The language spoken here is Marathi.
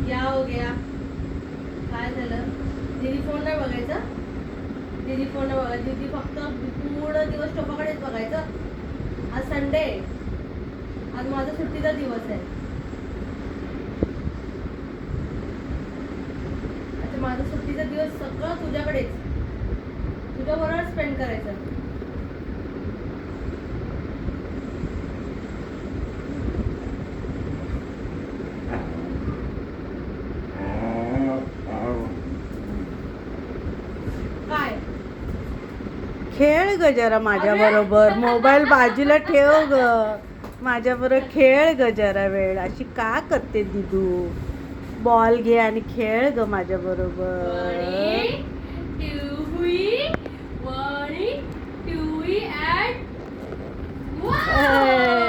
क्या हो गया? काय झालं? दीदी फोन नाही बघायचा? दीदी फोन नाही बघायचा. दीदी फक्त पूर्ण दिवस टोपाकडेच बघायचं. आज संडे, आज माझा सुट्टीचा दिवस आहे. आता माझा सुट्टीचा दिवस सगळं तुझ्याकडेच, तुझ्याबरोबर स्पेंड करायचं. काय? खेळ ग जरा माझ्या बरोबर. मोबाईल बाजूला ठेव ग, माझ्या बरोबर खेळ ग जरा वेळ. अशी का करते दिदू? बॉल घे आणि खेळ ग माझ्या बरोबर. One, two, and wow!